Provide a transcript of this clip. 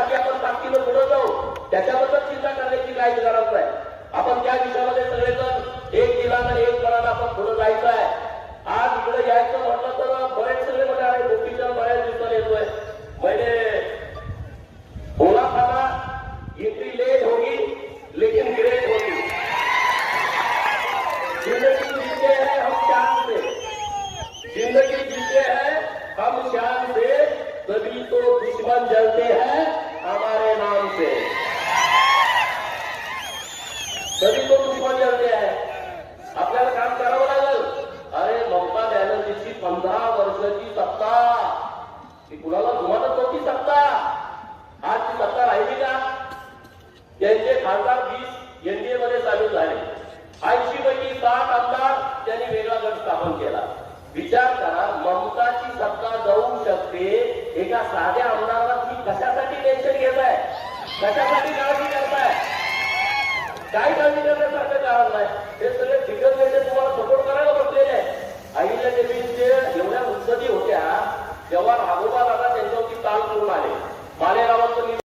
त्यासाठी आपण ताकदीनं पुढे जाऊ, त्याच्याबद्दल चिंता करण्याची काही गरज नाही. आपण त्या दिशेमध्ये सगळेजण एक दिलानं एक मनानं आपण पुढे जायचं आहे. आज इकडे यायचं म्हटलं तर बरेच सगळे म्हणाले गोपीच्या बऱ्याच दिवसाला येतोय. मैंने बोला था ना, एंट्री लेट होगी लेकिन ग्रेट होगी. जिंदगी जीते हैं हम शान से, जिंदगी जीते हैं हम शान से, तभी तो दुश्मन जलते हैं हमारे नाम से, तभी तो दुश्मन जलते हैं. आपल्याला काम करावं लागेल. अरे ममता बॅनर्जीची 15 वर्षाची सत्ता, ती कुणाला जुमानत नव्हती सत्ता. आज ती सत्ता राहिली का? त्यांचे खासदार 20 एनडीए मध्ये सामील झाले. 80 पैकी 60 आमदार त्यांनी वेगळा गट स्थापन केला. विचार करा, ममताची सत्ता जाऊ शकते, एका साध्या आमदाराला तुम्ही कशासाठी टेन्शन घेताय, कशासाठी काळजी करताय? काय काळजी करण्यासारखं कारण नाही. हे सगळे दिग्गज नेते तुम्हाला सपोर्ट करा